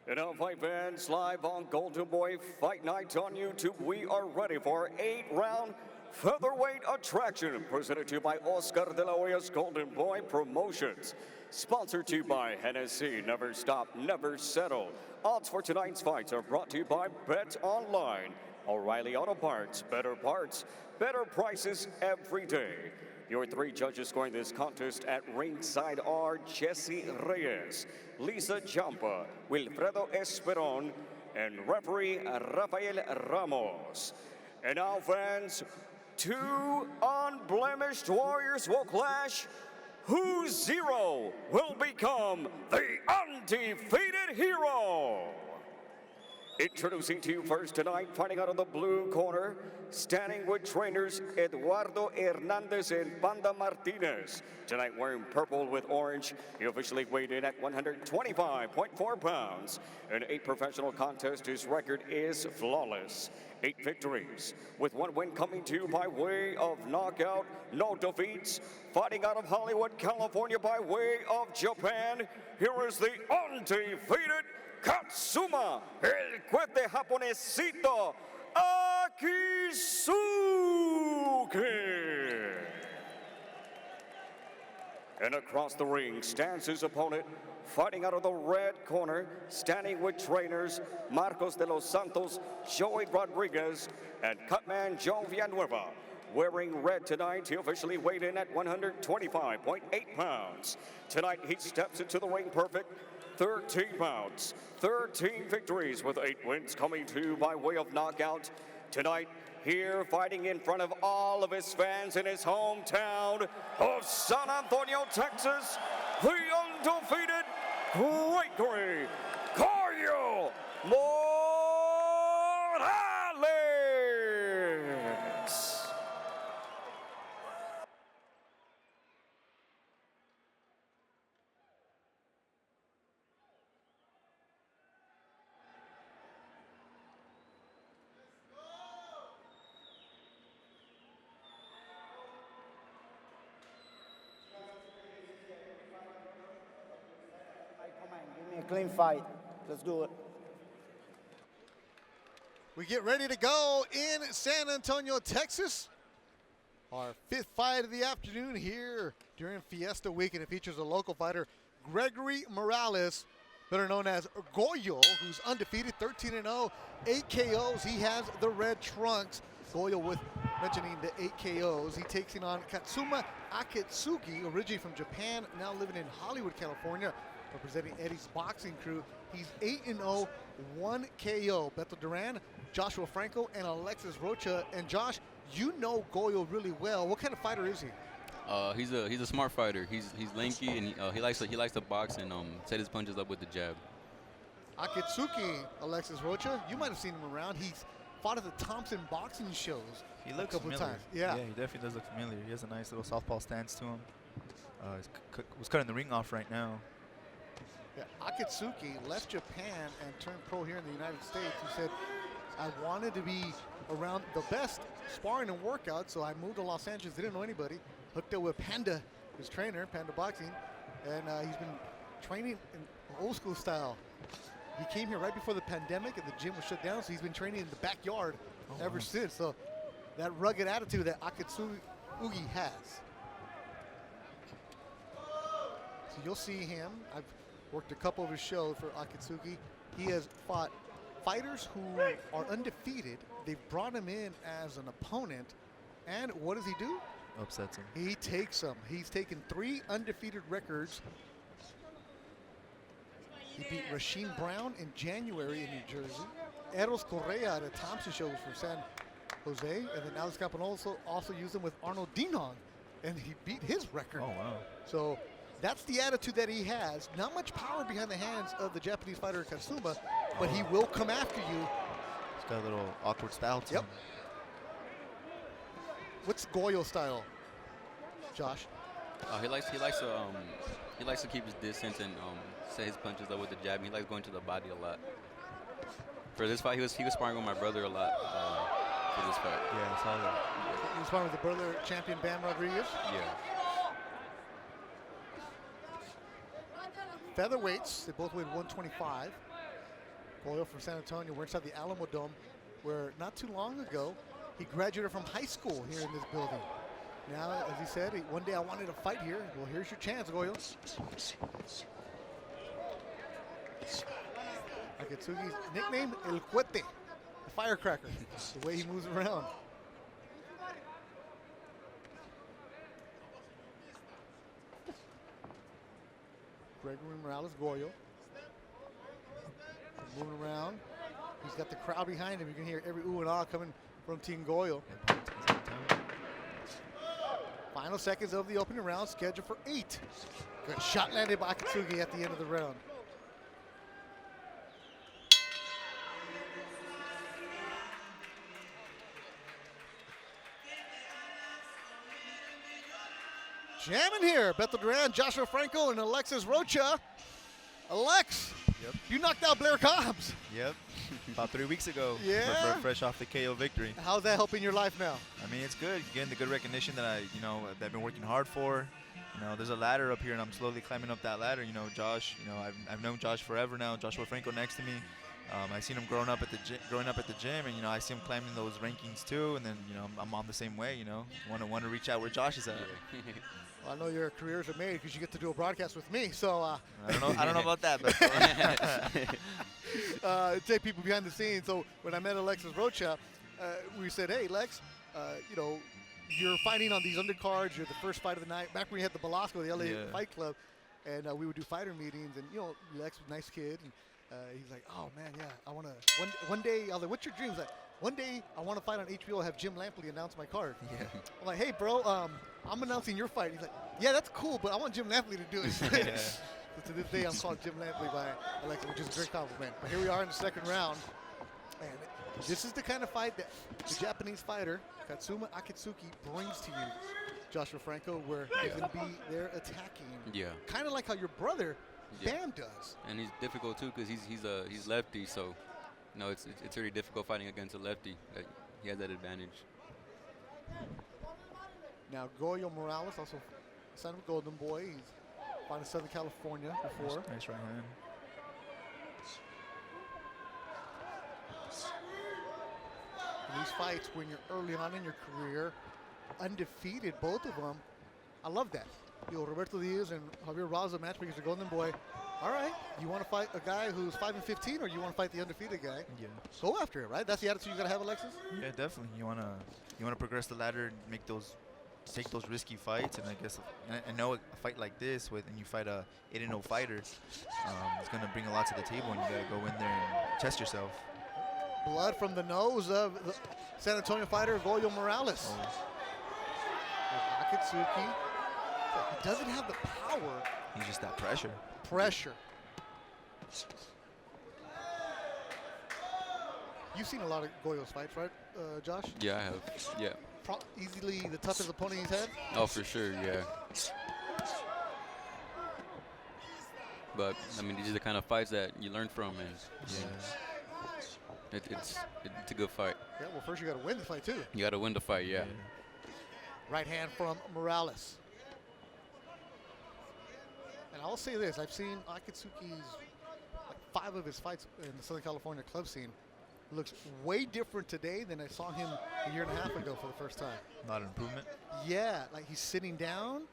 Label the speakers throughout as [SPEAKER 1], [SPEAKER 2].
[SPEAKER 1] And now, fight fans, live on Golden Boy Fight Night on YouTube, we are ready for 8-round featherweight attraction presented to you by Oscar de la Hoya's Golden Boy Promotions. Sponsored to you by Hennessy, never stop, never settle. Odds for tonight's fights are brought to you by Bet Online. O'Reilly Auto Parts, better prices every day. Your three judges scoring this contest at ringside are Jesse Reyes, Lisa Champa, Wilfredo Esperon, and referee Rafael Ramos. And now, fans, two unblemished warriors will clash. Whose zero will become the undefeated hero? Introducing to you first tonight, fighting out of the blue corner, standing with trainers Eduardo Hernandez and Panda Martinez. Tonight wearing purple with orange, he officially weighed in at 125.4 pounds. In 8 professional contests, his record is flawless. 8 victories, with 1 win coming to you by way of knockout, no defeats. Fighting out of Hollywood, California by way of Japan, here is the undefeated Katsuma, el cohete japonesito, AKITSUGI. And across the ring stands his opponent, fighting out of the red corner, standing with trainers Marcos de los Santos, Joey Rodriguez, and cutman Joe Villanueva. Wearing red tonight, he officially weighed in at 125.8 pounds. Tonight, he steps into the ring perfect. 13 pounds, 13 victories with 8 wins coming to you by way of knockout. Tonight, here fighting in front of all of his fans in his hometown of San Antonio, Texas, the undefeated Gregory Goyo Morales.
[SPEAKER 2] Give me a clean fight. Let's do it.
[SPEAKER 3] We get ready to go in San Antonio, Texas. Our 5th fight of the afternoon here during Fiesta Week, and it features a local fighter, Gregory Morales, better known as Goyo, who's undefeated, 13-0, 8 KOs. He has the red trunks. Goyo, with mentioning the 8 KOs, he takes in on Katsuma AKITSUGI, originally from Japan, now living in Hollywood, California, representing Eddie's boxing crew. He's 8-0, 1 KO. Beto Duran, Joshua Franco, and Alexis Rocha. And Josh, you know Goyo really well. What kind of fighter is he?
[SPEAKER 4] He's a smart fighter. He's lanky, and he likes to box and set his punches up with the jab.
[SPEAKER 3] AKITSUGI, Alexis Rocha, you might have seen him around. He's fought at the Thompson boxing shows.
[SPEAKER 5] He looks
[SPEAKER 3] a couple
[SPEAKER 5] familiar.
[SPEAKER 3] of times. Yeah,
[SPEAKER 5] he definitely does look familiar. He has a nice little southpaw stance to him. Was cutting the ring off right now.
[SPEAKER 3] Yeah, AKITSUGI left Japan and turned pro here in the United States. He said, I wanted to be around the best sparring and workout, so I moved to Los Angeles, didn't know anybody. Hooked up with Panda, his trainer, Panda Boxing, and he's been training in old school style. He came here right before the pandemic and the gym was shut down, so he's been training in the backyard ever since. So that rugged attitude that AKITSUGI has. So you'll see him. I've worked a couple of his shows for AKITSUGI. He has fought fighters who are undefeated. They've brought him in as an opponent, and what does he do?
[SPEAKER 5] Upsets him.
[SPEAKER 3] He takes them. He's taken 3 undefeated records. He beat Rasheem Brown in January in New Jersey. Eros Correa at a Thompson show for San Jose, and then Alex Campanoso also used him with Arnold Dinong, and he beat his record.
[SPEAKER 5] Oh, wow.
[SPEAKER 3] So that's the attitude that he has. Not much power behind the hands of the Japanese fighter Katsuma, but he will come after you.
[SPEAKER 5] He's got a little awkward style to him.
[SPEAKER 3] What's Goyo style, Josh?
[SPEAKER 4] He likes to keep his distance and set his punches up with the jab. He likes going to the body a lot. For this fight, he was sparring with my brother a lot for this fight.
[SPEAKER 5] Yeah, I saw that.
[SPEAKER 3] He was sparring with the brother champion Bam Rodriguez.
[SPEAKER 4] Yeah.
[SPEAKER 3] Featherweights, they both weighed 125. Goyo from San Antonio. We're inside the Alamo Dome, where not too long ago, he graduated from high school here in this building. Now, as he said, one day I wanted to fight here. Well, here's your chance, Goyo. Akitsugi's nickname, El Cohete, the firecracker, the way he moves around. Gregory Morales, Goyo. Moving around. He's got the crowd behind him. You can hear every ooh and ah coming from Team Goyo. Final seconds of the opening round, scheduled for 8. Good shot landed by Akitsugi at the end of the round. Jamming here, Beto Duran, Joshua Franco, and Alexis Rocha. Alex, you knocked out Blair Cobbs.
[SPEAKER 5] Yep. About 3 weeks ago.
[SPEAKER 3] Yeah?
[SPEAKER 5] Fresh off the KO victory.
[SPEAKER 3] How's that helping your life now?
[SPEAKER 5] I mean, it's good. Getting the good recognition that I've been working hard for. There's a ladder up here, and I'm slowly climbing up that ladder. Josh. I've known Josh forever now. Joshua Franco next to me. I've seen him growing up at the gym, and I see him climbing those rankings too. And then I'm on the same way. Want to reach out where Josh is at.
[SPEAKER 3] Well, I know your careers are made because you get to do a broadcast with me. So
[SPEAKER 5] I don't know about that, but
[SPEAKER 3] take people behind the scenes. So when I met Alexis Rocha, we said, "Hey, Lex, you're fighting on these undercards. You're the first fight of the night." Back when you had the Belasco, the LA Fight Club, and we would do fighter meetings. And Lex was a nice kid. And, he's like, "Oh man, yeah, I want to one day." I was like, "What's your dreams?" Like, "One day I want to fight on HBO. Have Jim Lampley announce my card."
[SPEAKER 5] Yeah.
[SPEAKER 3] I'm like, "Hey, bro, I'm announcing your fight." He's like, "Yeah, that's cool, but I want Jim Lampley to do it." So to this day, I'm called Jim Lampley by Alexa, which is a great compliment. But here we are in the second round, and this is the kind of fight that the Japanese fighter Katsuma Akitsugi brings to you, Joshua Franco, where he's going to be there attacking.
[SPEAKER 4] Yeah.
[SPEAKER 3] Kind of like how your brother Bam does.
[SPEAKER 4] And he's difficult too because he's lefty, so it's really difficult fighting against a lefty. He has that advantage.
[SPEAKER 3] Now Goyo Morales, also son of a Golden Boy. He's fought in Southern California before.
[SPEAKER 5] Nice right hand.
[SPEAKER 3] In these fights, when you're early on in your career, undefeated, both of them, I love that. Roberto Diaz and Javier Raza, matchmakers, the Golden Boy. All right, you want to fight a guy who's 5-15, or you want to fight the undefeated guy?
[SPEAKER 5] Yeah.
[SPEAKER 3] Go after it, right? That's the attitude you gotta have, Alexis.
[SPEAKER 5] Yeah, definitely. You wanna progress the ladder, take those risky fights, and I guess I know a fight like this and you fight a 8-0 fighter, it's gonna bring a lot to the table, and you gotta go in there and test yourself.
[SPEAKER 3] Blood from the nose of the San Antonio fighter Goyo Morales. Akitsugi, he doesn't have the power.
[SPEAKER 5] He's just that pressure.
[SPEAKER 3] You've seen a lot of Goyo's fights, right, Josh?
[SPEAKER 4] Yeah, I have. Yeah.
[SPEAKER 3] Easily the toughest opponent he's had?
[SPEAKER 4] Oh, for sure, yeah. But, I mean, these are the kind of fights that you learn from, and it's a good fight.
[SPEAKER 3] Yeah, well, first you got to win the fight, too.
[SPEAKER 4] You got to win the fight, yeah.
[SPEAKER 3] Right hand from Morales. And I'll say this, I've seen Akitsugi's, 5 of his fights in the Southern California club scene. Looks way different today than I saw him a year and a half ago for the first time.
[SPEAKER 5] A lot of improvement.
[SPEAKER 3] Yeah, like he's sitting down,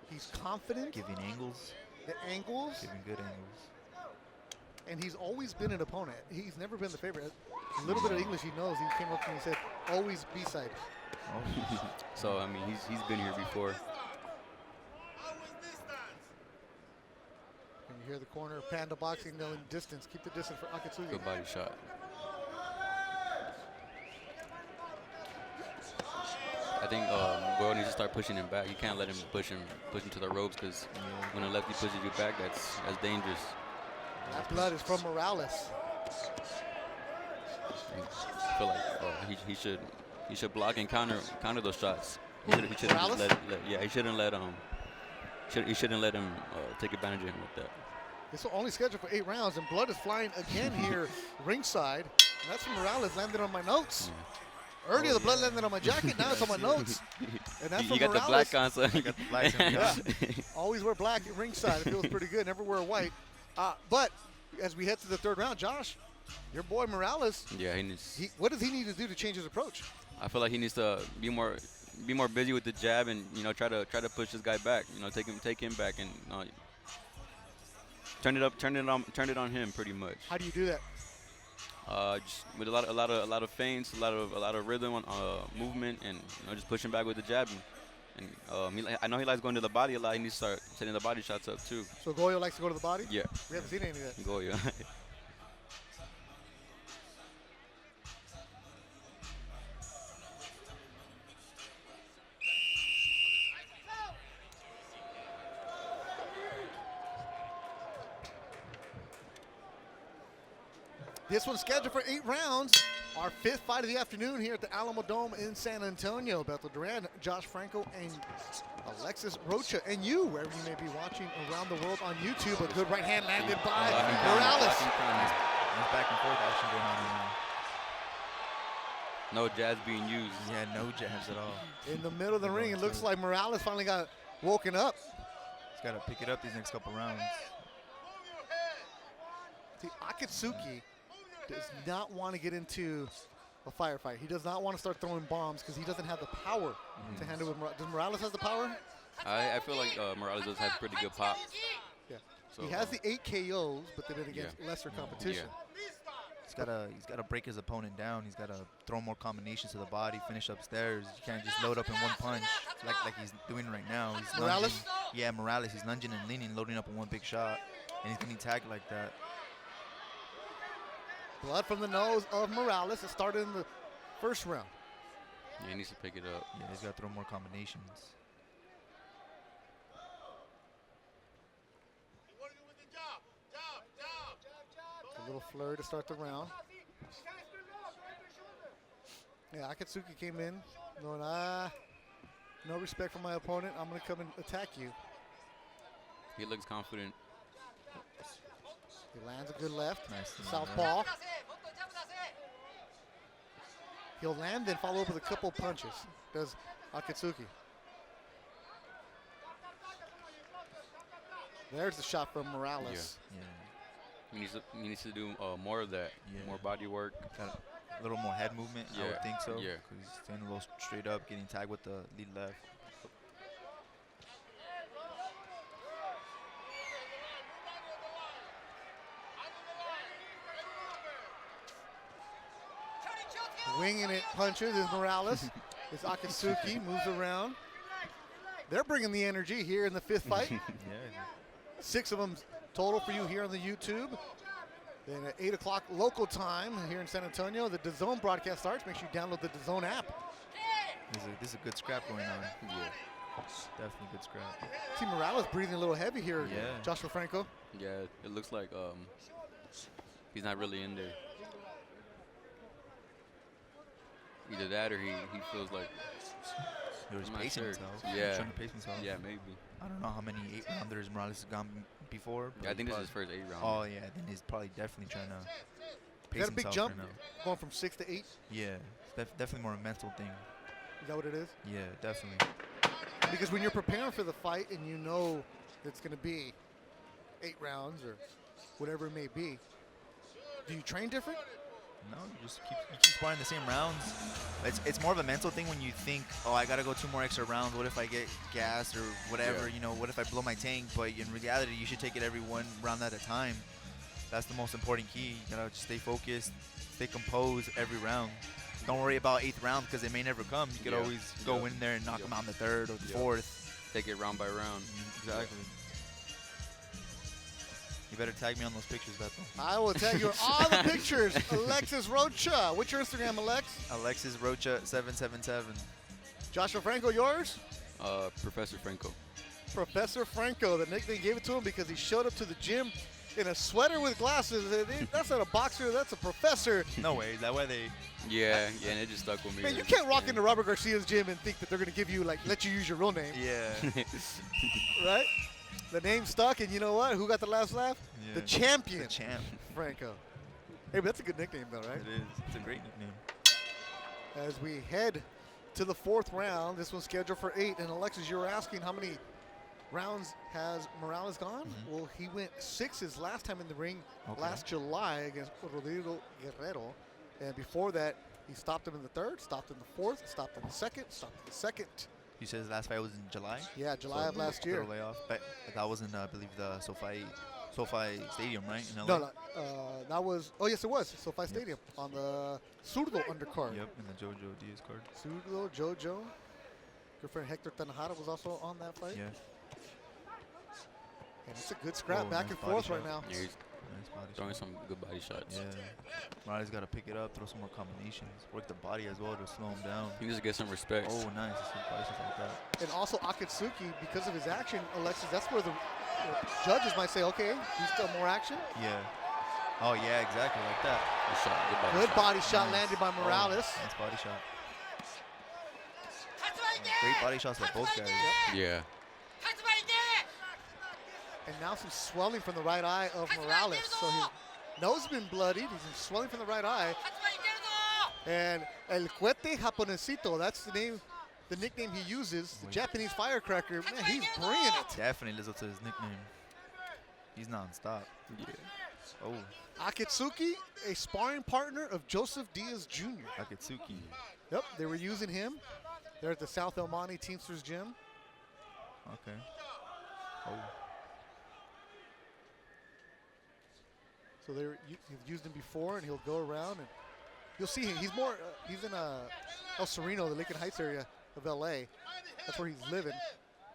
[SPEAKER 3] he's confident.
[SPEAKER 5] Giving angles.
[SPEAKER 3] The angles.
[SPEAKER 5] Giving good angles.
[SPEAKER 3] And he's always been an opponent. He's never been the favorite. A little bit of English he knows. He came up to me and said, always B-side.
[SPEAKER 5] Oh.
[SPEAKER 4] So, I mean, he's been here before.
[SPEAKER 3] And you hear the corner of Panda Boxing knowing distance. Keep the distance for Akitsugi.
[SPEAKER 4] Good body shot. I think Goyo needs to start pushing him back. You can't let him push him to the ropes, because when a lefty pushes you back, that's dangerous.
[SPEAKER 3] That blood is from Morales.
[SPEAKER 4] I feel like he should block and counter those shots. He shouldn't just he shouldn't let him take advantage of him with that.
[SPEAKER 3] It's only scheduled for 8 rounds, and blood is flying again here ringside. And that's from Morales, landed on my notes.
[SPEAKER 4] Yeah.
[SPEAKER 3] Earlier, the blood landed on my jacket. Now it's on my notes. And that's from
[SPEAKER 4] You got
[SPEAKER 3] Morales.
[SPEAKER 4] the black on, so
[SPEAKER 5] I got the black on.
[SPEAKER 3] Yeah. Always wear black at ringside. It feels pretty good. Never wear white. But as we head to the 3rd round, Josh, Your boy Morales,
[SPEAKER 4] Yeah, he needs.
[SPEAKER 3] what does he need to do to change his approach?
[SPEAKER 4] I feel like he needs to be more busy with the jab and try to push this guy back. Take him back and turn it on him pretty much.
[SPEAKER 3] How do you do that?
[SPEAKER 4] Just with a lot of feints, a lot of rhythm on movement, and just pushing back with the jab. I know he likes going to the body a lot. He needs to start setting the body shots up too.
[SPEAKER 3] So Goyo likes to go to the body?
[SPEAKER 4] Yeah.
[SPEAKER 3] We haven't seen any of that.
[SPEAKER 4] Goyo.
[SPEAKER 3] This one's scheduled for 8 rounds. Our 5th fight of the afternoon here at the Alamo Dome in San Antonio. Beto Duran, Josh Franco, and Alexis Rocha. And you, wherever you may be watching around the world on YouTube, a good right hand landed by Morales.
[SPEAKER 5] There's back and forth action going on right now.
[SPEAKER 4] No jabs being used.
[SPEAKER 5] Yeah, no jabs at all.
[SPEAKER 3] In the middle of the ring, it looks like Morales finally got woken up.
[SPEAKER 5] He's got to pick it up these next couple rounds.
[SPEAKER 3] See, Akitsugi does not want to get into a firefight. He does not want to start throwing bombs because he doesn't have the power to handle with Morales. Does Morales have the power?
[SPEAKER 4] I feel like Morales does have pretty good pop.
[SPEAKER 3] Yeah.
[SPEAKER 4] So,
[SPEAKER 3] he has the 8 KOs, but then against lesser competition.
[SPEAKER 5] He's gotta break his opponent down. He's gotta throw more combinations to the body, finish upstairs. You can't just load up in one punch like he's doing right now. He's
[SPEAKER 3] Morales?
[SPEAKER 5] lunging. Yeah, Morales. He's lunging and leaning, loading up in one big shot, and he's getting tagged like that.
[SPEAKER 3] Blood from the nose of Morales. It started in the first round.
[SPEAKER 4] Yeah, he needs to pick it up.
[SPEAKER 5] Yeah, he's got to throw more combinations.
[SPEAKER 3] A little flurry to start the round. Yeah, Akitsugi came in knowing, no respect for my opponent. I'm going to come and attack you.
[SPEAKER 4] He looks confident.
[SPEAKER 3] He lands a good left.
[SPEAKER 5] Nice.
[SPEAKER 3] Southpaw. He'll land then follow up with a couple punches. Does Akitsugi. There's the shot from Morales.
[SPEAKER 5] Yeah.
[SPEAKER 4] He needs to do more of that.
[SPEAKER 5] Yeah.
[SPEAKER 4] More body work.
[SPEAKER 5] Got a little more head movement. I would think so.
[SPEAKER 4] Yeah.
[SPEAKER 5] Because he's standing a little straight up, getting tagged with the lead left.
[SPEAKER 3] Winging it punches is Morales. It's Akitsugi, moves around. They're bringing the energy here in the 5th fight.
[SPEAKER 5] Yeah.
[SPEAKER 3] 6 of them total for you here on the YouTube. Then at 8 o'clock local time here in San Antonio, the DAZN broadcast starts. Make sure you download the DAZN app.
[SPEAKER 5] This is a good scrap going on.
[SPEAKER 4] Yeah.
[SPEAKER 5] Definitely good scrap.
[SPEAKER 3] See Morales breathing a little heavy here.
[SPEAKER 5] Yeah.
[SPEAKER 3] Joshua Franco.
[SPEAKER 4] Yeah, it looks like he's not really in there. Either that or he feels like
[SPEAKER 5] He was
[SPEAKER 4] I'm not
[SPEAKER 5] pacing
[SPEAKER 4] sure.
[SPEAKER 5] himself.
[SPEAKER 4] Yeah.
[SPEAKER 5] Trying to pace himself.
[SPEAKER 4] yeah, maybe.
[SPEAKER 5] I don't know how many 8-rounders Morales has gone before.
[SPEAKER 4] Yeah, I
[SPEAKER 5] but
[SPEAKER 4] think this is
[SPEAKER 5] probably-
[SPEAKER 4] his first 8 round.
[SPEAKER 5] Oh, yeah. Then he's probably definitely trying to
[SPEAKER 3] Is
[SPEAKER 5] pace
[SPEAKER 3] that a big
[SPEAKER 5] himself
[SPEAKER 3] jump?
[SPEAKER 5] right now.
[SPEAKER 3] Going from 6 to 8?
[SPEAKER 5] Yeah. It's definitely more a mental thing.
[SPEAKER 3] Is that what it is?
[SPEAKER 5] Yeah, definitely.
[SPEAKER 3] Because when you're preparing for the fight and you know it's going to be 8 rounds or whatever it may be, do you train different?
[SPEAKER 5] No, you keep sparring the same rounds. It's more of a mental thing when you think, oh, I gotta go 2 more extra rounds. What if I get gassed or whatever?
[SPEAKER 4] Yeah.
[SPEAKER 5] You know, what if I blow my tank? But in reality, you should take it every 1 round at a time. That's the most important key. You gotta just stay focused, stay composed every round. Don't worry about 8th round because it may never come. You could
[SPEAKER 4] Yeah.
[SPEAKER 5] always go
[SPEAKER 4] Yeah.
[SPEAKER 5] in there and knock
[SPEAKER 4] Yeah.
[SPEAKER 5] them out in the 3rd or the
[SPEAKER 4] Yeah.
[SPEAKER 5] 4th.
[SPEAKER 4] Take it round by round.
[SPEAKER 5] Exactly. You better tag me on those pictures, Beto.
[SPEAKER 3] I will tag you all the pictures. Alexis Rocha. What's your Instagram, Alex?
[SPEAKER 5] Alexis Rocha 777.
[SPEAKER 3] Joshua Franco, yours?
[SPEAKER 4] Professor Franco.
[SPEAKER 3] Professor Franco. The nickname gave it to him because he showed up to the gym in a sweater with glasses. That's not a boxer. That's a professor.
[SPEAKER 5] No way. Is that why they?
[SPEAKER 4] Yeah, and it just stuck with me.
[SPEAKER 3] Man, you can't walk into Robert Garcia's gym and think that they're going to give you, like, let you use your real name,
[SPEAKER 5] Yeah.
[SPEAKER 3] right? The name stuck, and you know what? Who got the last laugh?
[SPEAKER 5] Yeah.
[SPEAKER 3] The champion,
[SPEAKER 5] The champ.
[SPEAKER 3] Franco. Hey, but that's a good nickname, though, right?
[SPEAKER 5] It is. It's a great nickname.
[SPEAKER 3] As we head to the 4th round, this one's scheduled for 8. And Alexis, you were asking how many rounds has Morales gone? Well, he went 6 his last time in the ring last July against Rodrigo Guerrero. And before that, he stopped him in the 3rd, stopped in the 4th, stopped in the 2nd, stopped in the 2nd.
[SPEAKER 5] You said his last fight was in July?
[SPEAKER 3] Yeah, July of last year.
[SPEAKER 5] Little layoff. But that was in, I believe, the SoFi Stadium, right? In LA?
[SPEAKER 3] No, that was, oh yes it was, SoFi Stadium on the Zurdo undercard.
[SPEAKER 5] Yep, in the Jojo Diaz card.
[SPEAKER 3] Zurdo, Jojo. Your friend Hector Tanajara was also on that fight.
[SPEAKER 5] Yeah.
[SPEAKER 3] And it's a good scrap back
[SPEAKER 5] nice
[SPEAKER 3] and forth right
[SPEAKER 5] shot.
[SPEAKER 3] now.
[SPEAKER 4] Yeah, he's
[SPEAKER 5] Nice body
[SPEAKER 4] throwing
[SPEAKER 5] shot.
[SPEAKER 4] some good body shots.
[SPEAKER 5] Yeah. Morales got to pick it up, throw some more combinations, work the body as well to slow him down.
[SPEAKER 4] He needs to get some respect.
[SPEAKER 5] Oh, nice. Some body shots like that.
[SPEAKER 3] And also Akitsugi, because of his action, Alexis, that's where the judges might say, okay, he's still more action.
[SPEAKER 5] Yeah. Oh, yeah, exactly, like that.
[SPEAKER 4] Good shot.
[SPEAKER 3] Good body shot
[SPEAKER 5] Nice.
[SPEAKER 3] landed by Morales.
[SPEAKER 5] Nice body shot. Great body shots by both guys.
[SPEAKER 4] Yeah.
[SPEAKER 3] And now some swelling from the right eye of Morales. So his nose has been bloodied. He's been swelling from the right eye. And El Cohete Japonesito, that's the nickname he uses, the Japanese firecracker. Man, he's bringing it.
[SPEAKER 5] Definitely lives up to his nickname. He's non-stop.
[SPEAKER 4] Yeah.
[SPEAKER 5] Oh,
[SPEAKER 3] Akitsugi, a sparring partner of Joseph Diaz Jr.
[SPEAKER 5] Akitsugi.
[SPEAKER 3] Yep, they were using him. They're at the South El Monte Teamsters Gym.
[SPEAKER 5] Okay. Oh.
[SPEAKER 3] So they've used him before, and he'll go around, and you'll see him. He's more, he's in El Sereno, the Lincoln Heights area of LA. That's where he's living.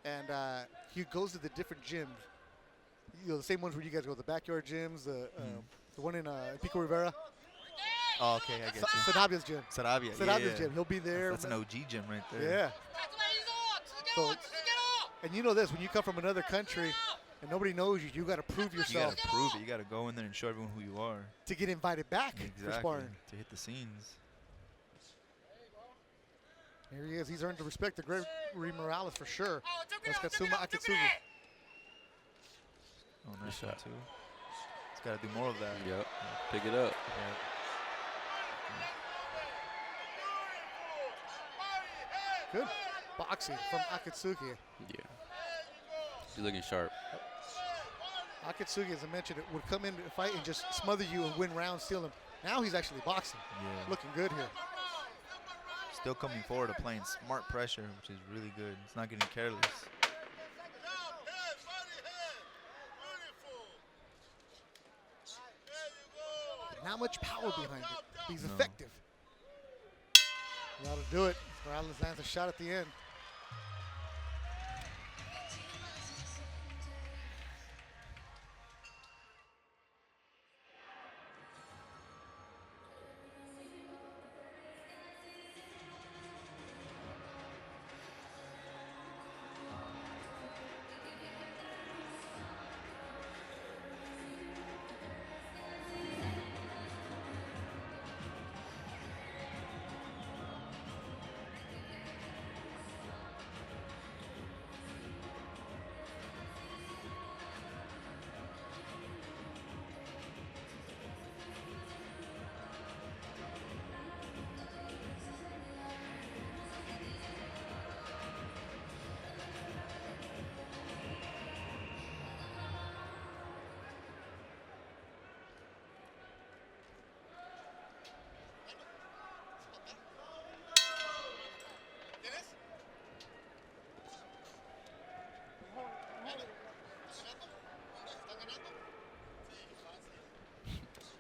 [SPEAKER 3] And he goes to the different gyms. You know, the same ones where you guys go, the backyard gyms, the one in Pico Rivera.
[SPEAKER 5] Oh, okay, I get you.
[SPEAKER 3] Sarabia's gym.
[SPEAKER 5] Sarabia.
[SPEAKER 3] Sarabia's gym. He'll be there.
[SPEAKER 5] That's an OG gym right there.
[SPEAKER 3] Yeah. So, and you know this, when you come from another country and nobody knows you, you got to prove
[SPEAKER 5] You
[SPEAKER 3] yourself
[SPEAKER 5] gotta prove it. You gotta go in there and show everyone who you are.
[SPEAKER 3] to get invited back for
[SPEAKER 5] Exactly.
[SPEAKER 3] sparring.
[SPEAKER 5] To hit the scenes.
[SPEAKER 3] Here he is. He's earned the respect of Gregory Morales for sure. That's Katsuma Akitsugi.
[SPEAKER 5] Oh, nice
[SPEAKER 4] shot.
[SPEAKER 5] shot too. He's gotta do more of that.
[SPEAKER 4] Yep. Pick it up.
[SPEAKER 5] Yeah.
[SPEAKER 3] Good boxing from Akitsugi.
[SPEAKER 4] Yeah. He's looking sharp.
[SPEAKER 3] Akitsugi, as I mentioned, would come in to fight and just smother you and win rounds, steal them. Now he's actually boxing.
[SPEAKER 5] Yeah.
[SPEAKER 3] Looking good here.
[SPEAKER 5] Still coming forward, applying smart pressure, which is really good. It's not getting careless.
[SPEAKER 3] Not much power behind it. He's
[SPEAKER 5] No.
[SPEAKER 3] effective. That'll do it. Morales lands a shot at the end.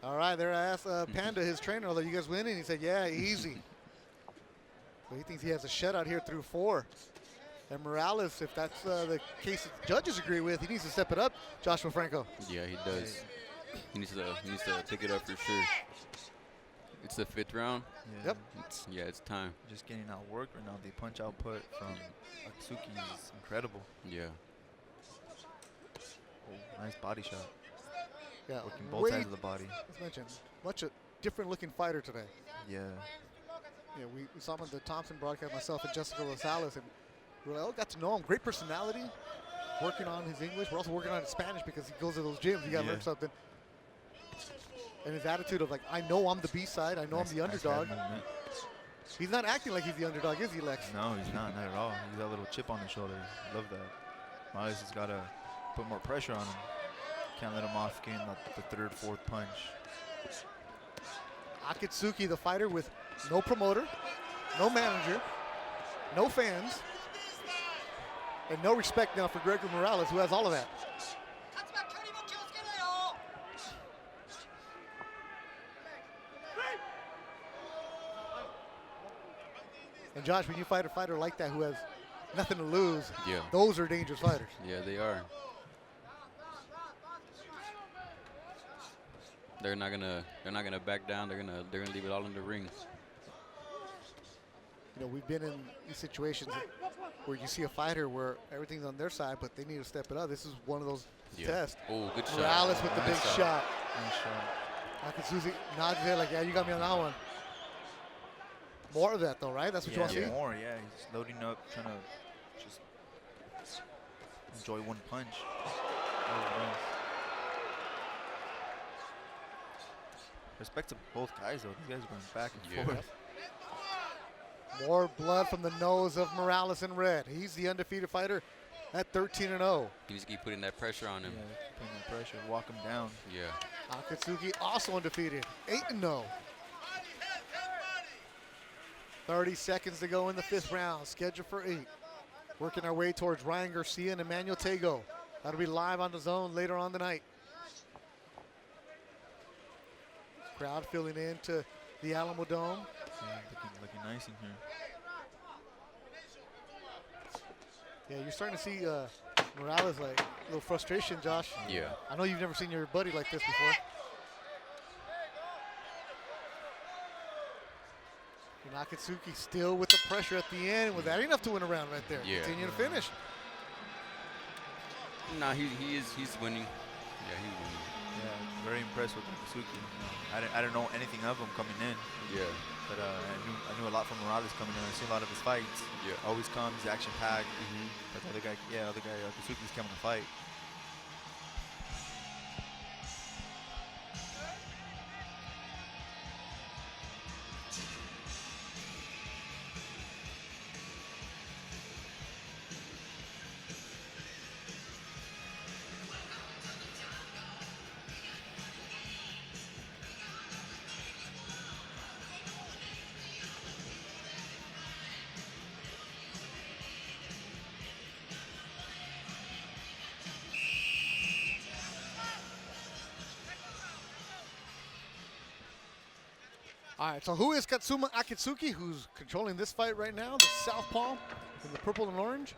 [SPEAKER 3] All right, there I asked Panda, his trainer, although you guys winning, he said, yeah, easy. But he thinks he has a shutout here through 4. And Morales, if that's the case that the judges agree with, he needs to step it up, Joshua Franco.
[SPEAKER 4] Yeah, he does. He needs to pick it up for sure. It's the 5th round.
[SPEAKER 5] Yeah.
[SPEAKER 3] Yep.
[SPEAKER 4] It's time.
[SPEAKER 5] Just getting outworked right now. The punch output from Akitsugi is incredible.
[SPEAKER 4] Yeah.
[SPEAKER 5] Oh, nice body shot.
[SPEAKER 3] Yeah,
[SPEAKER 5] Working both sides of the body.
[SPEAKER 3] as mentioned, much a different looking fighter today.
[SPEAKER 5] Yeah.
[SPEAKER 3] Yeah, we saw him on the Thompson broadcast, myself and Jessica Rosales, and we got to know him. Great personality, working on his English. We're also working on his Spanish because he goes to those gyms. You got to learn something. And his attitude of like, I know I'm the B-side. I know I'm the underdog. He's not acting like he's the underdog, is he, Lex?
[SPEAKER 5] No, he's not at all. He's got a little chip on his shoulder. Love that. Morales has got to put more pressure on him. Can't let him off getting the third, fourth punch.
[SPEAKER 3] Akitsugi, the fighter with no promoter, no manager, no fans, and no respect now for Gregory Morales, who has all of that. And Josh, when you fight a fighter like that who has nothing to lose,
[SPEAKER 4] Yeah.
[SPEAKER 3] those are dangerous fighters.
[SPEAKER 4] Yeah, they are. They're not gonna back down. They're gonna leave it all in the ring.
[SPEAKER 3] You know, we've been in these situations where you see a fighter where everything's on their side, but they need to step it up. This is one of those tests.
[SPEAKER 4] Oh, good shot.
[SPEAKER 3] Morales with the big
[SPEAKER 4] Nice
[SPEAKER 3] shot.
[SPEAKER 5] Nice shot.
[SPEAKER 3] Akitsugi nods his head like, yeah, you got me on that one. More of that, though, right? That's what you want to see?
[SPEAKER 5] More, yeah. He's loading up, trying to just enjoy one punch. That was nice. Respect to both guys, though. These guys are going back and forth.
[SPEAKER 3] More blood from the nose of Morales in red. He's the undefeated fighter at 13-0.
[SPEAKER 4] He needs to keep putting that pressure on him.
[SPEAKER 5] Yeah, putting that pressure, walk him down.
[SPEAKER 4] Yeah.
[SPEAKER 3] Akitsugi also undefeated, 8-0. 30 seconds to go in the 5th round, scheduled for 8. Working our way towards Ryan Garcia and Emmanuel Tego. That'll be live on the zone later on tonight. Crowd filling into the Alamo Dome.
[SPEAKER 5] Yeah, looking nice in here.
[SPEAKER 3] Yeah, you're starting to see Morales like a little frustration, Josh.
[SPEAKER 4] Yeah.
[SPEAKER 3] I know you've never seen your buddy like this before. And Akitsugi still with the pressure at the end. Was that enough to win a round right there?
[SPEAKER 4] Yeah.
[SPEAKER 3] Continue to finish.
[SPEAKER 4] Nah, he's winning. Yeah, he's winning.
[SPEAKER 5] Yeah, very impressed with Akitsugi. I didn't know anything of him coming in.
[SPEAKER 4] Yeah.
[SPEAKER 5] But I knew a lot from Morales coming in. I've seen a lot of his fights.
[SPEAKER 4] Yeah.
[SPEAKER 5] Always comes, action packed. But the other guy, Akitsugi's coming to fight.
[SPEAKER 3] All right, so who is Katsuma Akitsugi, who's controlling this fight right now? The southpaw in the purple and orange.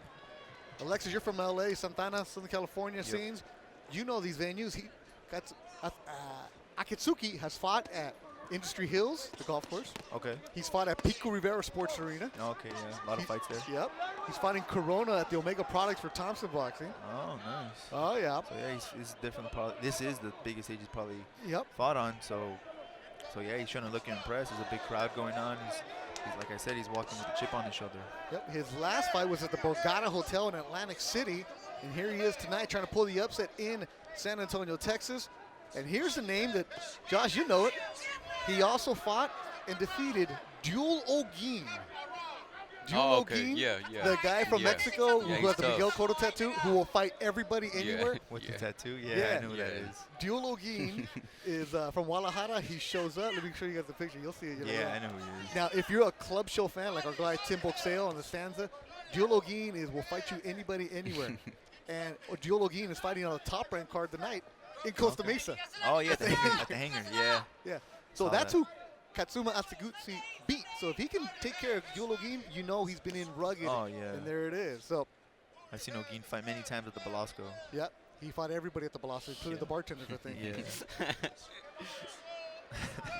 [SPEAKER 3] Alexis, you're from LA, Santana, Southern California scenes. You know these venues. Akitsugi has fought at Industry Hills, the golf course.
[SPEAKER 5] Okay.
[SPEAKER 3] He's fought at Pico Rivera Sports Arena.
[SPEAKER 5] Okay, yeah. A lot of fights there.
[SPEAKER 3] Yep. He's fighting Corona at the Omega Products for Thompson Boxing.
[SPEAKER 5] Oh, nice.
[SPEAKER 3] Oh, yeah.
[SPEAKER 5] So, yeah, he's different. This is the biggest stage he's probably
[SPEAKER 3] Yep.
[SPEAKER 5] fought on. So yeah, he's trying to look impressed. There's a big crowd going on. He's like I said, he's walking with a chip on his shoulder.
[SPEAKER 3] Yep. His last fight was at the Borgata Hotel in Atlantic City. And here he is tonight trying to pull the upset in San Antonio, Texas. And here's the name that, Josh, you know it. He also fought and defeated Duel Ogin. Duel Ogin,
[SPEAKER 4] Yeah.
[SPEAKER 3] the guy from Mexico
[SPEAKER 4] Yeah,
[SPEAKER 3] who
[SPEAKER 4] he's
[SPEAKER 3] has the
[SPEAKER 4] tough.
[SPEAKER 3] Miguel Cotto tattoo, who will fight everybody anywhere.
[SPEAKER 5] With the tattoo? Yeah,
[SPEAKER 3] Yeah.
[SPEAKER 5] I know who that is.
[SPEAKER 3] Duel Ogin is from Guadalajara. He shows up. Let me show you guys the picture. You'll see it.
[SPEAKER 5] Yeah, I know who he is.
[SPEAKER 3] Now, if you're a club show fan, like our guy Tim Boxeo on the Stanza, Duel Ogin will fight you anybody, anywhere. And Duel Ogin is fighting on a top-ranked card tonight in Costa Mesa.
[SPEAKER 5] Oh, yeah, at the hanger. Yeah.
[SPEAKER 3] Yeah. So
[SPEAKER 5] Saw
[SPEAKER 3] that's
[SPEAKER 5] that.
[SPEAKER 3] who Katsuma Akitsugi beat. So if he can take care of Duel Ogin, you know he's been in rugged.
[SPEAKER 5] Oh, yeah.
[SPEAKER 3] And there it is. So,
[SPEAKER 5] I've seen Ogin fight many times at the Belasco.
[SPEAKER 3] yep. He fought everybody at the Belasco, including the bartenders, I think.
[SPEAKER 5] Yeah.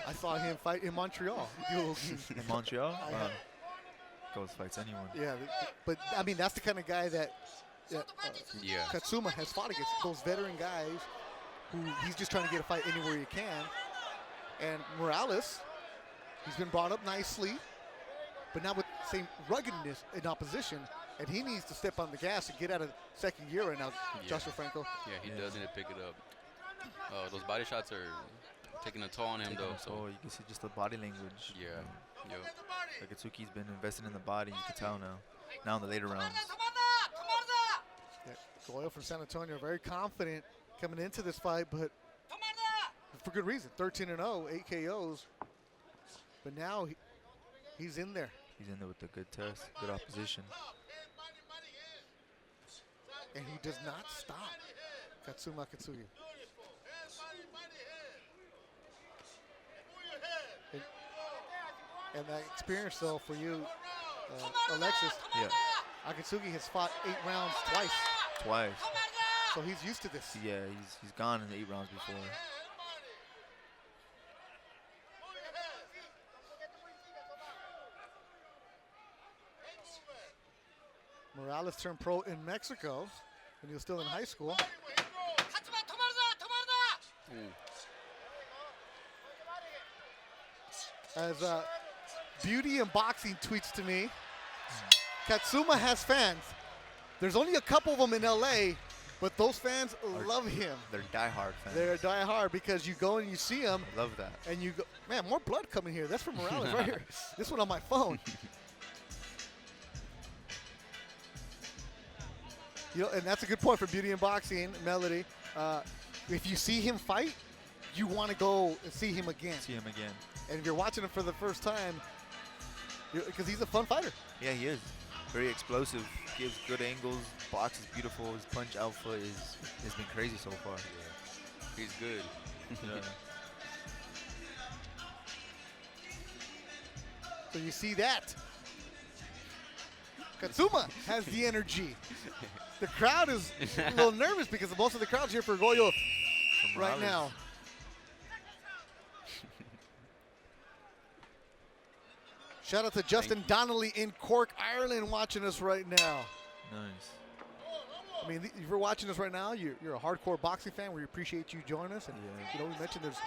[SPEAKER 3] I saw him fight in Montreal. Duel Ogin.
[SPEAKER 5] In Montreal?
[SPEAKER 3] I
[SPEAKER 5] Wow.
[SPEAKER 3] have-
[SPEAKER 5] Goes fights anyone.
[SPEAKER 3] Yeah, but I mean that's the kind of guy that
[SPEAKER 4] Yeah.
[SPEAKER 3] Katsuma has fought against. Those veteran guys who he's just trying to get a fight anywhere he can. And Morales, he's been brought up nicely, but not with the same ruggedness in opposition. And he needs to step on the gas and get out of second gear right now,
[SPEAKER 4] Yeah.
[SPEAKER 3] Joshua Franco.
[SPEAKER 4] Yeah, he does need to pick it up. Those body shots are taking a toll on him, though.
[SPEAKER 5] So
[SPEAKER 4] So
[SPEAKER 5] you can see just the body language.
[SPEAKER 4] yeah. Yep.
[SPEAKER 5] Akitsugi's been investing in the body. You can tell now. Now in the later rounds.
[SPEAKER 3] Goyle from San Antonio, very confident coming into this fight, but for good reason. 13-0, 8 KOs. But now he's in there.
[SPEAKER 5] He's in there with a good test, good opposition.
[SPEAKER 3] And he does not stop. Katsuma AKITSUGI. And that experience, though, for you, Alexis,
[SPEAKER 5] Yeah,
[SPEAKER 3] AKITSUGI has fought 8 rounds twice.
[SPEAKER 5] twice.
[SPEAKER 3] So he's used to this.
[SPEAKER 5] Yeah, he's gone in 8 rounds before.
[SPEAKER 3] Morales turned pro in Mexico when he was still in high school. As Beauty in Boxing tweets to me, Katsuma has fans. There's only a couple of them in LA, but those fans love him.
[SPEAKER 5] They're diehard fans.
[SPEAKER 3] They're diehard because you go and you see him,
[SPEAKER 5] I love that.
[SPEAKER 3] and you go, man, more blood coming here. That's from Morales right here. This one on my phone. You know, and that's a good point for Beauty in Boxing, Melody. If you see him fight, you want to go and see him again.
[SPEAKER 5] See him again.
[SPEAKER 3] And if you're watching him for the first time, because he's a fun fighter.
[SPEAKER 5] Yeah, he is. Very explosive, gives good angles, boxes beautiful. His punch output has been crazy so far.
[SPEAKER 4] Yeah. He's good.
[SPEAKER 5] Yeah.
[SPEAKER 3] So you see that. Katsuma has the energy. The crowd is a little nervous because most of the crowd's here for Goyo
[SPEAKER 5] From
[SPEAKER 3] right
[SPEAKER 5] Morales.
[SPEAKER 3] now. Shout out to Justin Donnelly in Cork, Ireland, watching us right now.
[SPEAKER 5] Nice.
[SPEAKER 3] I mean, if you're watching us right now, you're a hardcore boxing fan. We appreciate you joining us. And
[SPEAKER 5] Yeah.
[SPEAKER 3] you know, we mentioned there's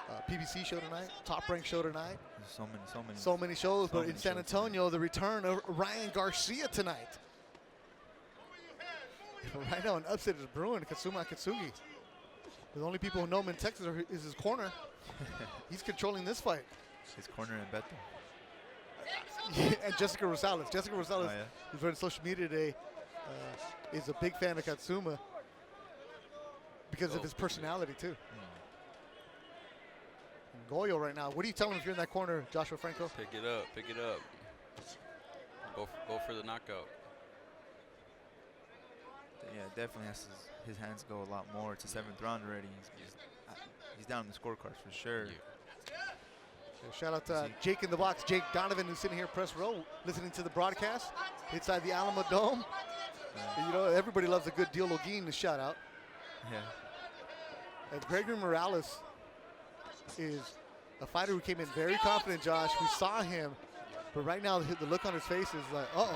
[SPEAKER 3] a PBC show tonight, Top Rank show tonight.
[SPEAKER 5] There's so many.
[SPEAKER 3] So many shows,
[SPEAKER 5] So
[SPEAKER 3] but in
[SPEAKER 5] many
[SPEAKER 3] San
[SPEAKER 5] shows
[SPEAKER 3] Antonio, the return of Ryan Garcia tonight. Right now, an upset is brewing. Katsuma AKITSUGI. The only people who know him in Texas is his corner. He's controlling this fight.
[SPEAKER 5] His corner and Beto.
[SPEAKER 3] Yeah, and Jessica Rosales. Jessica Rosales,
[SPEAKER 5] Oh, yeah?
[SPEAKER 3] who's on social media today, is a big fan of Katsuma because of his personality, too. And Goyo right now, what are you telling him if you're in that corner, Joshua Franco?
[SPEAKER 4] Pick it up. Pick it up. Go for the knockout.
[SPEAKER 5] Yeah, definitely has his hands go a lot more. It's the 7th round already. He's down in the scorecards for sure.
[SPEAKER 4] Yeah.
[SPEAKER 3] Yeah, shout out to Jake in the box, Jake Donovan, who's sitting here press row listening to the broadcast inside the Alamo Dome. And, you know, everybody loves a good Deal Login to shout out.
[SPEAKER 5] Yeah.
[SPEAKER 3] And Gregory Morales is a fighter who came in very confident, Josh. We saw him, but right now the look on his face is like, uh-oh.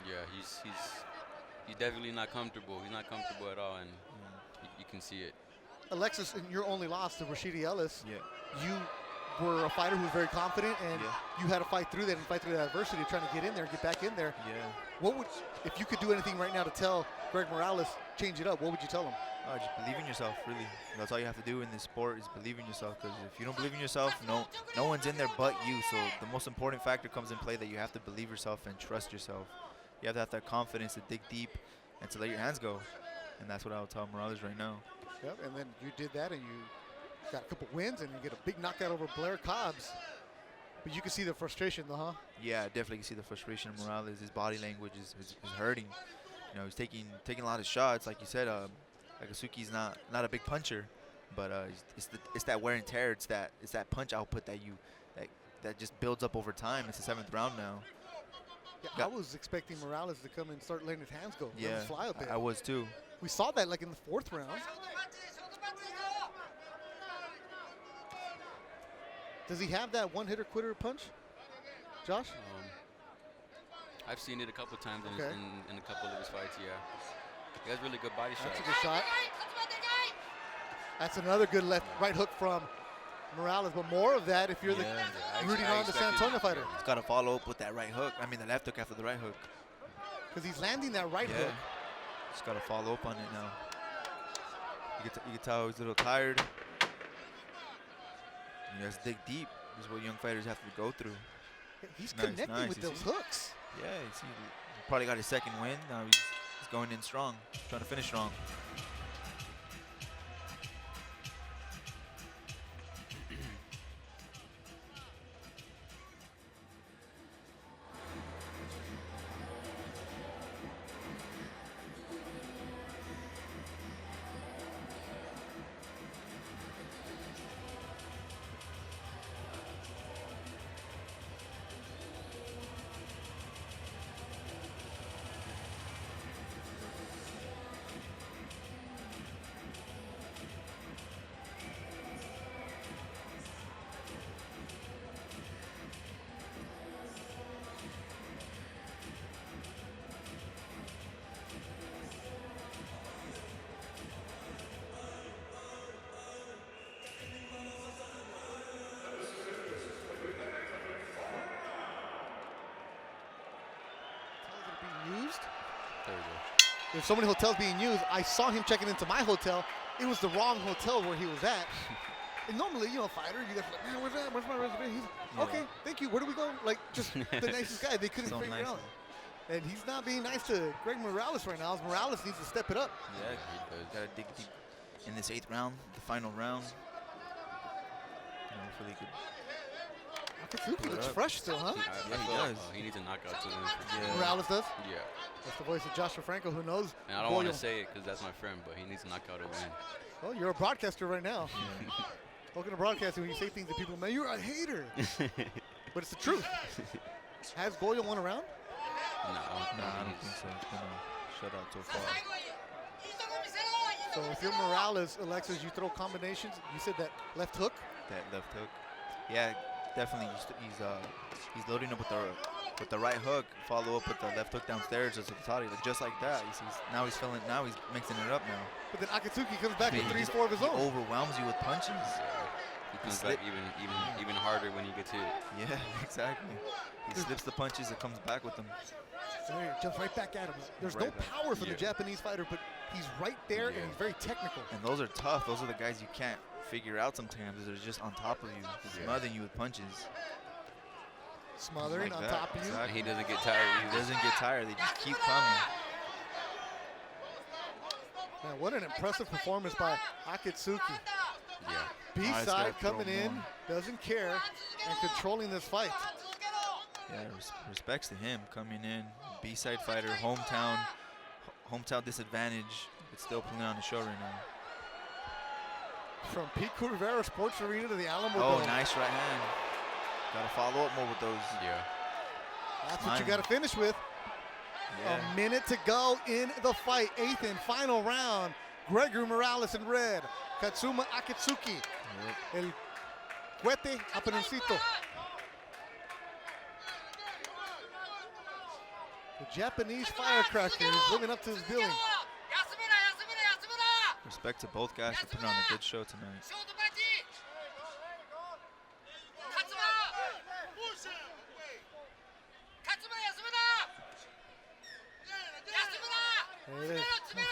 [SPEAKER 4] Yeah. He's definitely not comfortable. He's not comfortable at all, and you can see it.
[SPEAKER 3] Alexis, in your only loss to Rashidi Ellis,
[SPEAKER 5] Yeah.
[SPEAKER 3] you were a fighter who was very confident, and
[SPEAKER 5] Yeah.
[SPEAKER 3] you had to fight through that and fight through that adversity, trying to get in there, get back in there.
[SPEAKER 5] Yeah.
[SPEAKER 3] What would, if you could do anything right now to tell Greg Morales, change it up, what would you tell him?
[SPEAKER 5] Just believe in yourself, really. That's all you have to do in this sport is believe in yourself. Because if you don't believe in yourself, no one's in there but you. So the most important factor comes in play that you have to believe yourself and trust yourself. You have to have that confidence to dig deep and to let your hands go. And that's what I would tell Morales right now.
[SPEAKER 3] Yep, and then you did that, and you got a couple wins, and you get a big knockout over Blair Cobbs. But you can see the frustration, though, huh?
[SPEAKER 5] Yeah, I definitely can see the frustration of Morales. His body language is hurting. You know, he's taking a lot of shots. Like you said, AKITSUGI's not a big puncher, but it's that wear and tear. It's that punch output that just builds up over time. It's the 7th round now.
[SPEAKER 3] Yeah, I was expecting Morales to come and start letting his hands go. Let
[SPEAKER 5] Yeah,
[SPEAKER 3] him fly a bit.
[SPEAKER 5] I was too.
[SPEAKER 3] We saw that like in the 4th round. Does he have that one-hitter quitter punch, Josh?
[SPEAKER 4] I've seen it a couple times in,
[SPEAKER 3] Okay.
[SPEAKER 4] in a couple of his fights. Yeah, he has really good body
[SPEAKER 3] That's
[SPEAKER 4] shots.
[SPEAKER 3] a good shot. That's another good right hook from Morales, but more of that if you're rooting on the San Antonio fighter.
[SPEAKER 5] He's got to follow up with that right hook. I mean, the left hook after the right hook.
[SPEAKER 3] Because he's landing that right
[SPEAKER 5] Yeah.
[SPEAKER 3] hook.
[SPEAKER 5] Just got to follow up on it now. You can tell he's a little tired. You have to dig deep. This is what young fighters have to go through.
[SPEAKER 3] He's
[SPEAKER 5] Nice,
[SPEAKER 3] connecting
[SPEAKER 5] nice.
[SPEAKER 3] with
[SPEAKER 5] You
[SPEAKER 3] those
[SPEAKER 5] see?
[SPEAKER 3] hooks.
[SPEAKER 5] Yeah, he probably got his 2nd win. Now he's He's going in strong, trying to finish strong.
[SPEAKER 3] Being used.
[SPEAKER 4] There we go.
[SPEAKER 3] There's so many hotels being used. I saw him checking into my hotel. It was the wrong hotel where he was at. And normally, you know, fighter, you guys are like, man, where's that? Where's my reservation? He's, okay, thank you. Where do we go? Like, just the nicest guy. They couldn't
[SPEAKER 5] So
[SPEAKER 3] figure
[SPEAKER 5] nice.
[SPEAKER 3] it out. And he's not being nice to Greg Morales right now. Morales needs to step it up.
[SPEAKER 5] Yeah, he does. Gotta dig deep in this 8th round, the final round. Hopefully he could.
[SPEAKER 3] Akitsugi looks
[SPEAKER 5] up.
[SPEAKER 3] fresh still, huh?
[SPEAKER 5] Yeah, he
[SPEAKER 4] feel like,
[SPEAKER 5] does.
[SPEAKER 4] he needs a knockout too.
[SPEAKER 5] Yeah.
[SPEAKER 3] Morales does.
[SPEAKER 4] Yeah.
[SPEAKER 3] That's the voice of Joshua Franco, who knows.
[SPEAKER 4] And I don't want to
[SPEAKER 3] Goyo.
[SPEAKER 4] say it because that's my friend, but he needs a knockout to win.
[SPEAKER 3] Oh, you're a broadcaster right now. Spoken to broadcasting, when you say things to people, man, you're a hater. But it's the truth. Has Goyo won a round?
[SPEAKER 4] No,
[SPEAKER 5] I don't think so. It's been a shutout so far.
[SPEAKER 3] So if you're Morales, Alexis, you throw combinations. You said that left hook.
[SPEAKER 5] That left hook. Yeah, definitely. He's loading up with the right hook. Follow up with the left hook downstairs to Satari, just like that. Now he's mixing it up now.
[SPEAKER 3] But then Akitsugi comes back with
[SPEAKER 5] He
[SPEAKER 3] 3-4 of his
[SPEAKER 5] he
[SPEAKER 3] own.
[SPEAKER 5] overwhelms you with punches.
[SPEAKER 4] he comes back even harder when he gets hit.
[SPEAKER 5] Yeah, exactly. He slips the punches and comes back with them.
[SPEAKER 3] There he jumps right back at him. There's no
[SPEAKER 5] Right back.
[SPEAKER 3] power for the
[SPEAKER 4] Yeah.
[SPEAKER 3] Japanese fighter, but he's right there
[SPEAKER 4] Yeah.
[SPEAKER 3] and he's very technical.
[SPEAKER 5] And those are tough. Those are the guys you can't figure out sometimes. They're just on top of you,
[SPEAKER 4] Yeah.
[SPEAKER 5] smothering you with punches.
[SPEAKER 3] Smothering
[SPEAKER 5] Like
[SPEAKER 3] on
[SPEAKER 5] that,
[SPEAKER 3] top of you.
[SPEAKER 5] exactly.
[SPEAKER 4] And he doesn't get tired
[SPEAKER 5] He
[SPEAKER 4] either.
[SPEAKER 5] doesn't get tired. They just keep coming.
[SPEAKER 3] Man, what an impressive performance by Akitsugi.
[SPEAKER 4] Yeah.
[SPEAKER 3] B-side
[SPEAKER 5] gotta throw
[SPEAKER 3] coming
[SPEAKER 5] him
[SPEAKER 3] in,
[SPEAKER 5] more.
[SPEAKER 3] doesn't care, and controlling this fight.
[SPEAKER 5] Yeah, respects to him coming in. B-side fighter, hometown disadvantage, but still putting on the show right now.
[SPEAKER 3] From Pico Rivera Sports Arena to the Alamo
[SPEAKER 5] Oh,
[SPEAKER 3] Dome.
[SPEAKER 5] nice right hand. Gotta follow up more with those.
[SPEAKER 4] Yeah.
[SPEAKER 3] That's what you
[SPEAKER 5] Mine.
[SPEAKER 3] got to finish with.
[SPEAKER 5] Yeah.
[SPEAKER 3] A minute to go in the fight. 8th and final round. Gregory Morales in red. Katsuma Akitsugi.
[SPEAKER 5] Yep.
[SPEAKER 3] El Cuete Aperoncito. The Japanese firecracker is living up to his billing.
[SPEAKER 5] Respect to both guys for putting on a good show tonight.
[SPEAKER 3] There it is.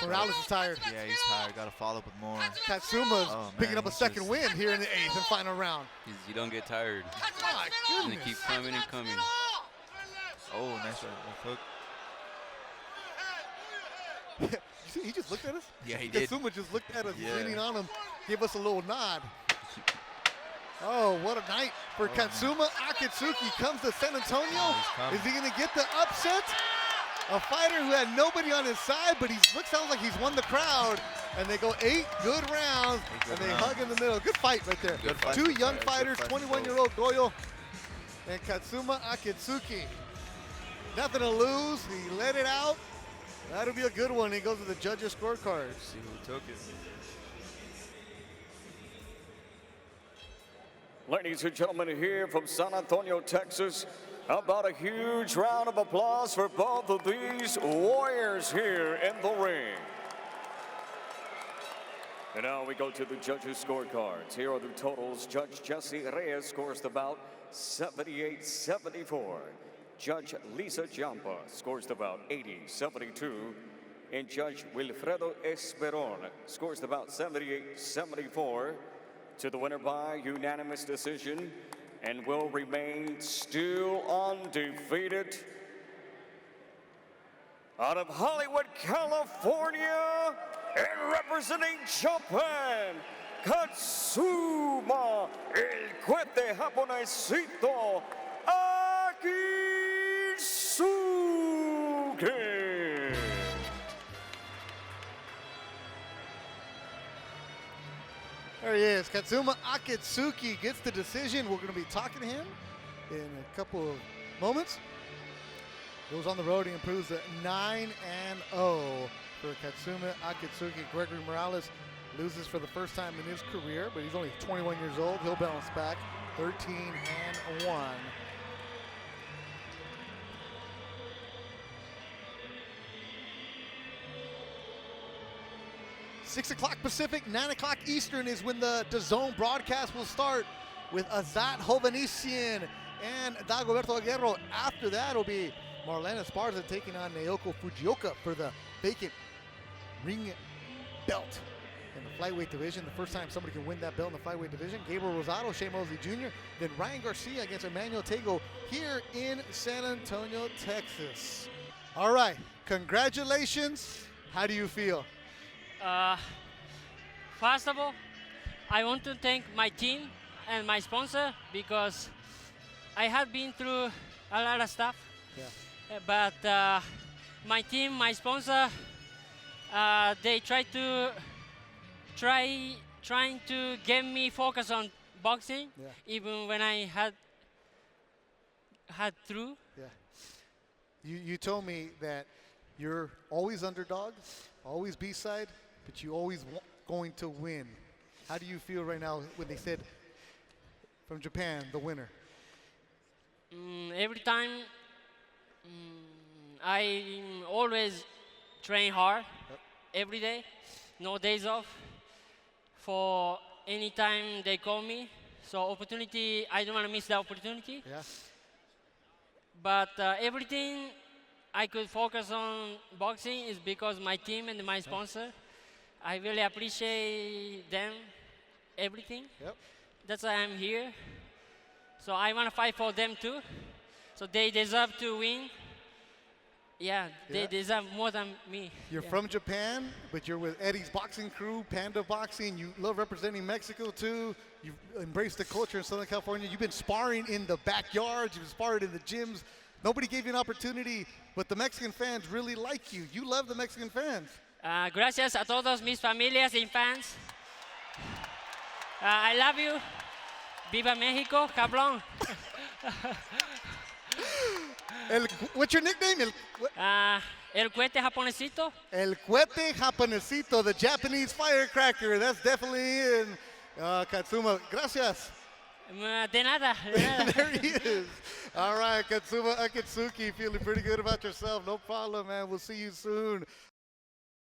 [SPEAKER 3] Morales is tired.
[SPEAKER 5] Yeah, he's tired. Gotta follow up with more.
[SPEAKER 3] Katsuma's
[SPEAKER 5] Oh,
[SPEAKER 3] picking
[SPEAKER 5] man,
[SPEAKER 3] up a
[SPEAKER 5] he's
[SPEAKER 3] second
[SPEAKER 5] just-
[SPEAKER 3] win here in the 8th and final round.
[SPEAKER 4] You don't get tired.
[SPEAKER 3] My
[SPEAKER 4] And they
[SPEAKER 3] goodness.
[SPEAKER 4] keep coming and coming.
[SPEAKER 5] Oh, nice right hook.
[SPEAKER 3] You see, he just looked at us.
[SPEAKER 5] Yeah, he did.
[SPEAKER 3] Katsuma just looked at us,
[SPEAKER 5] Yeah.
[SPEAKER 3] leaning on him, gave us a little nod. Oh, what a night for Katsuma Akitsugi. Comes to San Antonio.
[SPEAKER 5] he's coming.
[SPEAKER 3] Is he going to get the upset? A fighter who had nobody on his side, but sounds like he's won the crowd. And they go 8 good rounds,
[SPEAKER 5] 8 good
[SPEAKER 3] and they
[SPEAKER 5] rounds.
[SPEAKER 3] hug in the middle. Good fight right there.
[SPEAKER 5] Good fight.
[SPEAKER 3] Two young
[SPEAKER 5] Good
[SPEAKER 3] fighters,
[SPEAKER 5] fight for
[SPEAKER 3] 21-year-old Goyo and Katsuma Akitsugi. Nothing to lose. He let it out. That'll be a good one. He goes to the judges' scorecards.
[SPEAKER 5] See who took it.
[SPEAKER 1] Ladies and gentlemen, here from San Antonio, Texas, how about a huge round of applause for both of these warriors here in the ring. And now we go to the judges' scorecards. Here are the totals. Judge Jesse Reyes scores the bout 78-74. Judge Lisa Jampa scores the bout 80-72. And Judge Wilfredo Esperon scores the bout 78-74. To the winner by unanimous decision and will remain still undefeated, Out of Hollywood, California, and representing Japan, Katsuma, el cohete japonesito, AKITSUGI.
[SPEAKER 3] There he is. Katsuma AKITSUGI gets the decision. We're going to be talking to him in a couple of moments. Goes on the road. He improves to 9-0 for Katsuma AKITSUGI. Gregory Morales loses for the first time in his career, but he's only 21 years old. He'll bounce back 13-1. 6 o'clock Pacific, 9 o'clock Eastern is when the DAZN broadcast will start with Azat Hovhannissian and Dagoberto Aguero. After that, it'll be Marlena Esparza taking on Naoko Fujioka for the vacant ring belt in the flyweight division. The first time somebody can win that belt in the flyweight division. Gabriel Rosado, Shea Mosley Jr., then Ryan Garcia against Emmanuel Tego here in San Antonio, Texas. All right, congratulations. How do you feel?
[SPEAKER 6] First of all, I want to thank my team and my sponsor because I have been through a lot of stuff.
[SPEAKER 3] Yeah.
[SPEAKER 6] But my team, my sponsor, they trying to get me focus on boxing,
[SPEAKER 3] Yeah.
[SPEAKER 6] even when I had through.
[SPEAKER 3] Yeah. You told me that you're always underdog, always B-side, but you always going to win. How do you feel right now when they said from Japan, the winner?
[SPEAKER 6] Every time, I always train hard, every day, no days off. For any time they call me, so opportunity, I don't want to miss the opportunity.
[SPEAKER 3] Yeah.
[SPEAKER 6] But everything I could focus on boxing is because my team and my sponsor. I really appreciate them, everything.
[SPEAKER 3] Yep.
[SPEAKER 6] That's why I'm here. So I want to fight for them too. So they deserve to win. Yeah, they
[SPEAKER 3] Yeah.
[SPEAKER 6] deserve more than me.
[SPEAKER 3] You're
[SPEAKER 6] Yeah.
[SPEAKER 3] from Japan, but you're with Eddie's boxing crew, Panda Boxing. You love representing Mexico too. You've embraced the culture in Southern California. You've been sparring in the backyards. You've been sparring in the gyms. Nobody gave you an opportunity, but the Mexican fans really like you. You love the Mexican fans.
[SPEAKER 6] Gracias a todos mis familias y fans. I love you. Viva México, cabrón.
[SPEAKER 3] What's your nickname?
[SPEAKER 6] El cohete japonesito.
[SPEAKER 3] El cohete japonesito, the Japanese firecracker. That's definitely in Katsuma. Gracias.
[SPEAKER 6] De nada, de nada.
[SPEAKER 3] There he is. All right, Katsuma AKITSUGI, feeling pretty good about yourself. No problem, man. We'll see you soon.